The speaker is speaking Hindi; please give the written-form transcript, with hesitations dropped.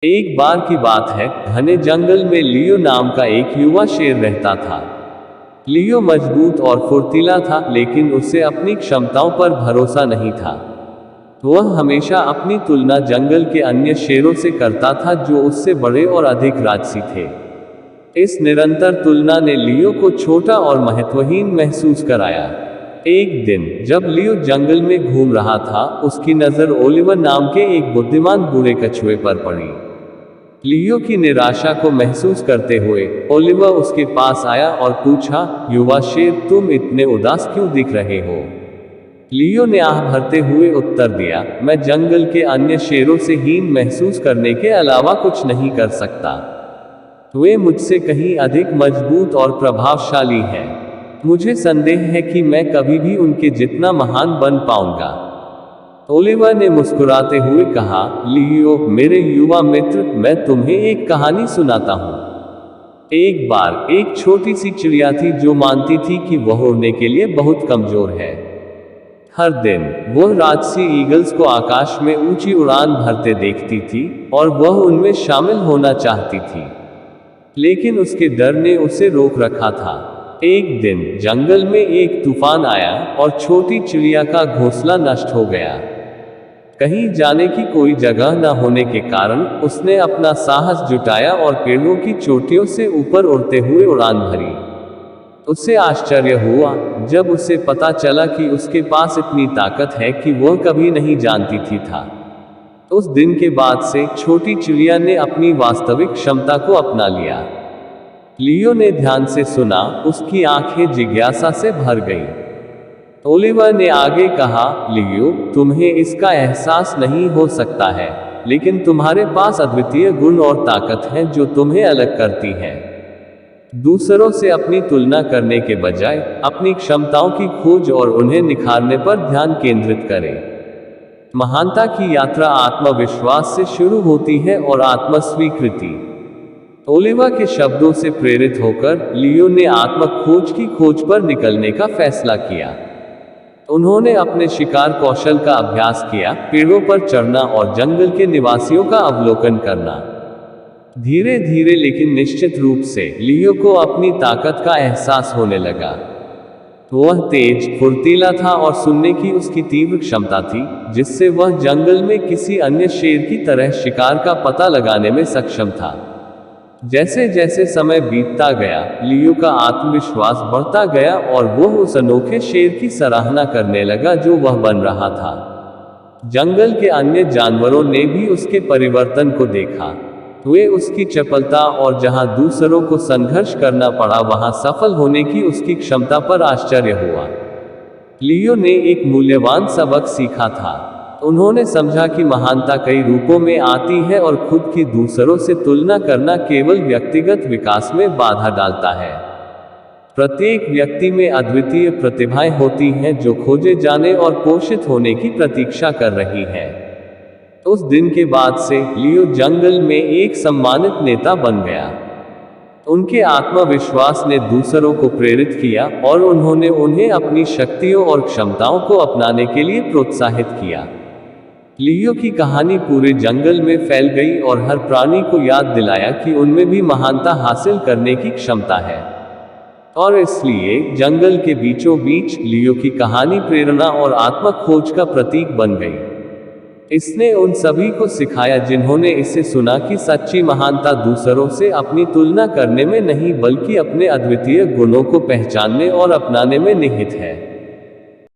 एक बार की बात है, घने जंगल में लियो नाम का एक युवा शेर रहता था। लियो मजबूत और फुर्तीला था, लेकिन उसे अपनी क्षमताओं पर भरोसा नहीं था। वह हमेशा अपनी तुलना जंगल के अन्य शेरों से करता था, जो उससे बड़े और अधिक राजसी थे। इस निरंतर तुलना ने लियो को छोटा और महत्वहीन महसूस कराया। एक दिन जब लियो जंगल में घूम रहा था, उसकी नजर ओलिवर नाम के एक बुद्धिमान बूढ़े कछुए पर पड़ी। लियो की निराशा को महसूस करते हुए ओलिवर उसके पास आया और पूछा, युवा शेर, तुम इतने उदास क्यों दिख रहे हो? लियो ने आह भरते हुए उत्तर दिया, मैं जंगल के अन्य शेरों से हीन महसूस करने के अलावा कुछ नहीं कर सकता। वे मुझसे कहीं अधिक मजबूत और प्रभावशाली हैं। मुझे संदेह है कि मैं कभी भी उनके जितना महान बन पाऊंगा। ओलिवर ने मुस्कुराते हुए कहा, लियो, मेरे युवा मित्र, मैं तुम्हें एक कहानी सुनाता हूँ। एक बार एक छोटी सी चिड़िया थी जो मानती थी कि वह उड़ने के लिए बहुत कमजोर है। हर दिन वह राजसी ईगल्स को आकाश में ऊंची उड़ान भरते देखती थी और वह उनमें शामिल होना चाहती थी, लेकिन उसके डर ने उसे रोक रखा था। एक दिन जंगल में एक तूफान आया और छोटी चिड़िया का घोंसला नष्ट हो गया। कहीं जाने की कोई जगह न होने के कारण उसने अपना साहस जुटाया और पेड़ों की चोटियों से ऊपर उड़ते हुए उड़ान भरी। उसे आश्चर्य हुआ जब उसे पता चला कि उसके पास इतनी ताकत है कि वह कभी नहीं जानती था। उस दिन के बाद से छोटी चिड़िया ने अपनी वास्तविक क्षमता को अपना लिया। लियो ने ध्यान से सुना, उसकी आंखें जिज्ञासा से भर गईं। ओलिवर ने आगे कहा, लियो, तुम्हें इसका एहसास नहीं हो सकता है, लेकिन तुम्हारे पास अद्वितीय गुण और ताकत है जो तुम्हें अलग करती है। दूसरों से अपनी तुलना करने के बजाय अपनी क्षमताओं की खोज और उन्हें निखारने पर ध्यान केंद्रित करें। महानता की यात्रा आत्मविश्वास से शुरू होती है और आत्मस्वीकृति। ओलिवर के शब्दों से प्रेरित होकर लियो ने आत्म खोज की खोज पर निकलने का फैसला किया। उन्होंने अपने शिकार कौशल का अभ्यास किया, पेड़ों पर चढ़ना और जंगल के निवासियों का अवलोकन करना। धीरे धीरे लेकिन निश्चित रूप से लियो को अपनी ताकत का एहसास होने लगा। वह तेज, फुर्तीला था और सुनने की उसकी तीव्र क्षमता थी, जिससे वह जंगल में किसी अन्य शेर की तरह शिकार का पता लगाने में सक्षम था। जैसे जैसे समय बीतता गया, लियो का आत्मविश्वास बढ़ता गया और वह उस अनोखे शेर की सराहना करने लगा जो वह बन रहा था। जंगल के अन्य जानवरों ने भी उसके परिवर्तन को देखा। वे उसकी चपलता और जहां दूसरों को संघर्ष करना पड़ा वहां सफल होने की उसकी क्षमता पर आश्चर्य हुआ। लियो ने एक मूल्यवान सबक सीखा था। उन्होंने समझा कि महानता कई रूपों में आती है और खुद की दूसरों से तुलना करना केवल व्यक्तिगत विकास में बाधा डालता है। प्रत्येक व्यक्ति में अद्वितीय प्रतिभाएं होती हैं जो खोजे जाने और पोषित होने की प्रतीक्षा कर रही हैं। उस दिन के बाद से लियो जंगल में एक सम्मानित नेता बन गया। उनके आत्मविश्वास ने दूसरों को प्रेरित किया और उन्होंने उन्हें अपनी शक्तियों और क्षमताओं को अपनाने के लिए प्रोत्साहित किया। लियो की कहानी पूरे जंगल में फैल गई और हर प्राणी को याद दिलाया कि उनमें भी महानता हासिल करने की क्षमता है। और इसलिए जंगल के बीचों बीच लियो की कहानी प्रेरणा और आत्म खोज का प्रतीक बन गई। इसने उन सभी को सिखाया जिन्होंने इसे सुना कि सच्ची महानता दूसरों से अपनी तुलना करने में नहीं बल्कि अपने अद्वितीय गुणों को पहचानने और अपनाने में निहित है।